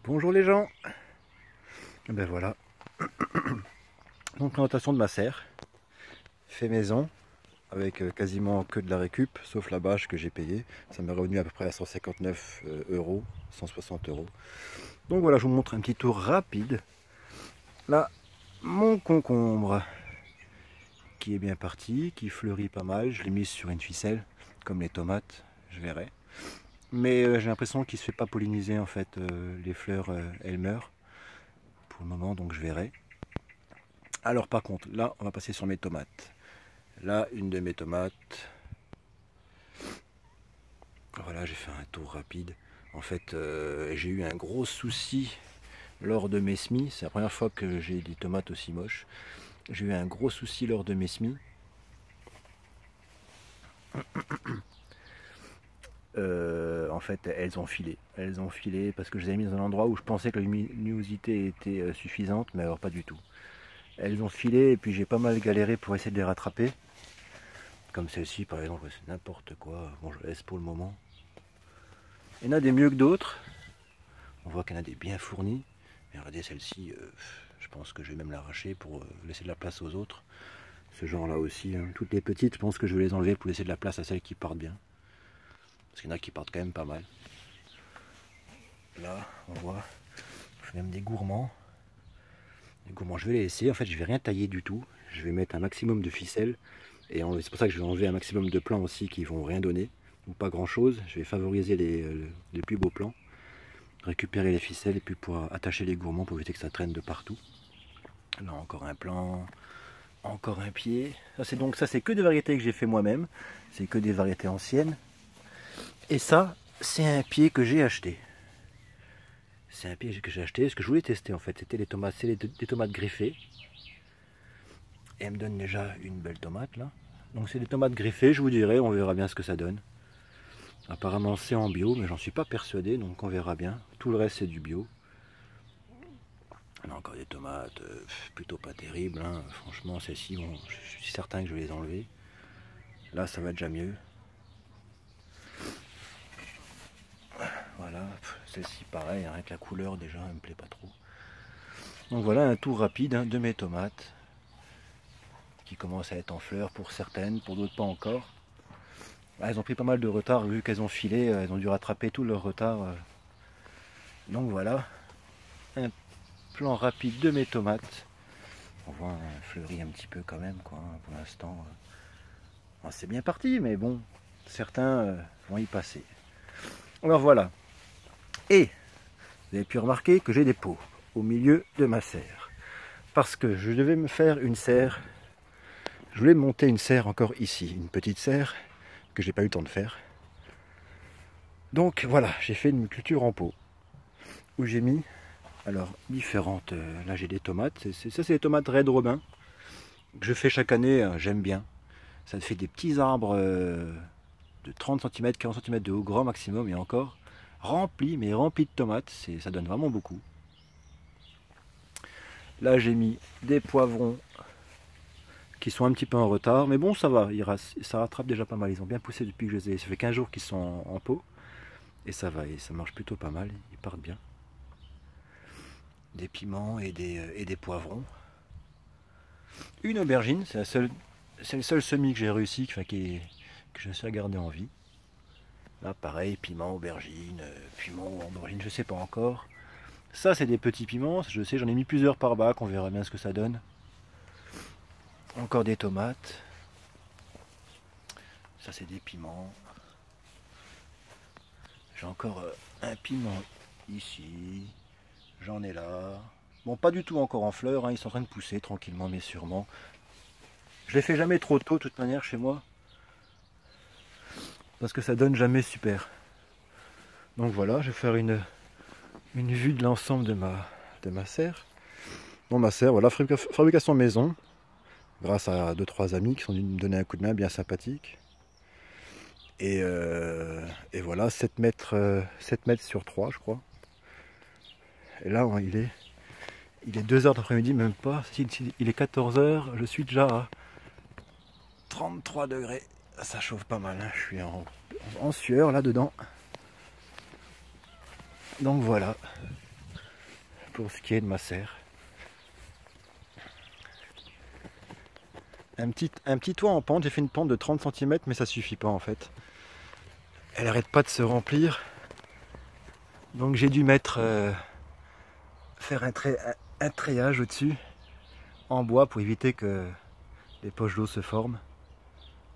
Bonjour les gens. Et ben voilà. Donc présentation de ma serre. Fait maison. Avec quasiment que de la récup, sauf la bâche que j'ai payée. Ça m'est revenu à peu près à 159 euros, 160 euros. Donc voilà, je vous montre un petit tour rapide. Là, mon concombre qui est bien parti, qui fleurit pas mal. Je l'ai mis sur une ficelle, comme les tomates, je verrai. Mais j'ai l'impression qu'il ne se fait pas polliniser en fait. Les fleurs, elles meurent pour le moment, donc je verrai. Alors par contre, là, on va passer sur mes tomates. Là, une de mes tomates. Voilà, j'ai fait un tour rapide. En fait, j'ai eu un gros souci lors de mes semis. C'est la première fois que j'ai des tomates aussi moches. J'ai eu un gros souci lors de mes semis. En fait, elles ont filé. Elles ont filé parce que je les ai mis dans un endroit où je pensais que la luminosité était suffisante, mais alors pas du tout. Elles ont filé et puis j'ai pas mal galéré pour essayer de les rattraper. Comme celle-ci par exemple, c'est n'importe quoi. Bon, je laisse pour le moment. Il y en a des mieux que d'autres. On voit qu'il y en a des bien fournis. Mais regardez celle-ci, je pense que je vais même l'arracher pour laisser de la place aux autres. Ce genre-là aussi, hein. Toutes les petites, je pense que je vais les enlever pour laisser de la place à celles qui partent bien. Parce qu'il y en a qui partent quand même pas mal. Là, on voit, je fais même des gourmands. Les gourmands, je vais les laisser. En fait, je vais rien tailler du tout. Je vais mettre un maximum de ficelles. Et c'est pour ça que je vais enlever un maximum de plants aussi qui vont rien donner. Ou pas grand-chose. Je vais favoriser les plus beaux plants. Récupérer les ficelles et puis pour attacher les gourmands pour éviter que ça traîne de partout. Là encore un plant, encore un pied. Ça c'est que des variétés que j'ai fait moi-même. C'est que des variétés anciennes. Et ça, c'est un pied que j'ai acheté. C'est un pied que j'ai acheté. Ce que je voulais tester en fait, c'était les tomates, des tomates greffées. Et elle me donne déjà une belle tomate là. Donc c'est des tomates greffées, je vous dirai, on verra bien ce que ça donne. Apparemment c'est en bio, mais j'en suis pas persuadé, donc on verra bien. Tout le reste c'est du bio. On a encore des tomates plutôt pas terribles, hein. Franchement celles-ci, bon, je suis certain que je vais les enlever. Là ça va déjà mieux. Voilà, celle-ci pareil, hein, avec la couleur déjà elle me plaît pas trop. Donc voilà un tour rapide, hein, de mes tomates qui commencent à être en fleurs pour certaines, pour d'autres pas encore. Elles ont pris pas mal de retard vu qu'elles ont filé, elles ont dû rattraper tout leur retard. Donc voilà, un plan rapide de mes tomates. On voit un fleuri un petit peu quand même, quoi, pour l'instant. C'est bien parti, mais bon, certains vont y passer. Alors voilà. Et vous avez pu remarquer que j'ai des pots au milieu de ma serre. Parce que je devais me faire une serre. Je voulais monter une serre encore ici, une petite serre que j'ai pas eu le temps de faire. Donc voilà, j'ai fait une culture en pot où j'ai mis alors différentes. Là j'ai des tomates. Ça c'est des tomates Red Robin que je fais chaque année. J'aime bien. Ça fait des petits arbres de 30 cm, 40 cm de haut, grand maximum et encore remplis, mais remplis de tomates. Ça donne vraiment beaucoup. Là j'ai mis des poivrons qui sont un petit peu en retard, mais bon ça va, ça rattrape déjà pas mal. Ils ont bien poussé depuis que je les ai. Ça fait 15 jours qu'ils sont en pot et ça va, et ça marche plutôt pas mal. Ils partent bien. Des piments et des poivrons. Une aubergine, c'est le seul semis que j'ai réussi, que je me suis gardé en vie. Là pareil, piment, aubergine, piment ou aubergine, je sais pas encore. Ça c'est des petits piments, je sais, j'en ai mis plusieurs par bac, on verra bien ce que ça donne. Encore des tomates. Ça c'est des piments. J'ai encore un piment ici. J'en ai là. Bon, pas du tout encore en fleurs, hein, ils sont en train de pousser tranquillement mais sûrement. Je les fais jamais trop tôt de toute manière chez moi. Parce que ça donne jamais super. Donc voilà, je vais faire une vue de l'ensemble de ma serre. Bon, ma serre, voilà, fabrication maison. Grâce à 2-3 amis qui sont venus me donner un coup de main bien sympathique. Et voilà, 7 mètres sur 3 je crois. Et là, il est 2 h d'après-midi, même pas. Il est 14 h, je suis déjà à 33 degrés. Ça chauffe pas mal, hein. Je suis en sueur là-dedans. Donc voilà. pour ce qui est de ma serre. Un petit toit en pente, j'ai fait une pente de 30 cm mais ça suffit pas en fait. Elle arrête pas de se remplir. Donc j'ai dû faire un treillage au-dessus en bois pour éviter que les poches d'eau se forment.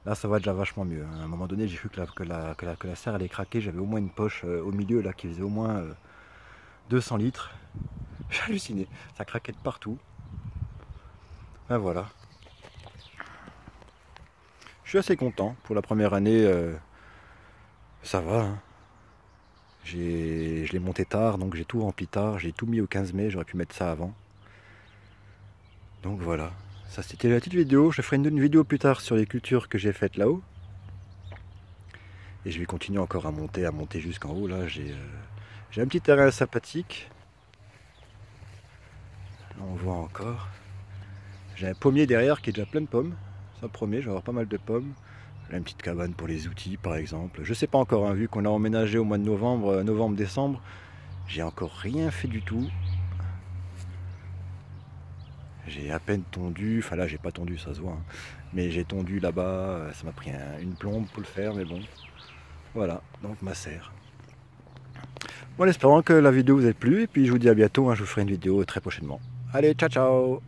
Là ça va déjà vachement mieux. À un moment donné j'ai vu que la serre allait craquer. J'avais au moins une poche au milieu là qui faisait au moins 200 litres. J'ai halluciné, ça craquait de partout. Ben voilà. Je suis assez content pour la première année. Ça va. Hein. Je l'ai monté tard, donc j'ai tout rempli tard. J'ai tout mis au 15 mai, j'aurais pu mettre ça avant. Donc voilà. Ça c'était la petite vidéo. Je ferai une vidéo plus tard sur les cultures que j'ai faites là-haut. Et je vais continuer encore à monter jusqu'en haut. Là, j'ai un petit terrain sympathique. Là, on voit encore. J'ai un pommier derrière qui est déjà plein de pommes. Ça promet, je vais avoir pas mal de pommes. J'ai une petite cabane pour les outils par exemple. Je sais pas encore, hein, vu qu'on a emménagé au mois de novembre, décembre. J'ai encore rien fait du tout. J'ai à peine tondu, enfin là j'ai pas tondu, ça se voit. Hein. Mais j'ai tondu là-bas, ça m'a pris une plombe pour le faire, mais bon. Voilà, donc ma serre. Bon, en espérant que la vidéo vous ait plu, et puis je vous dis à bientôt, hein, je vous ferai une vidéo très prochainement. Allez, ciao ciao!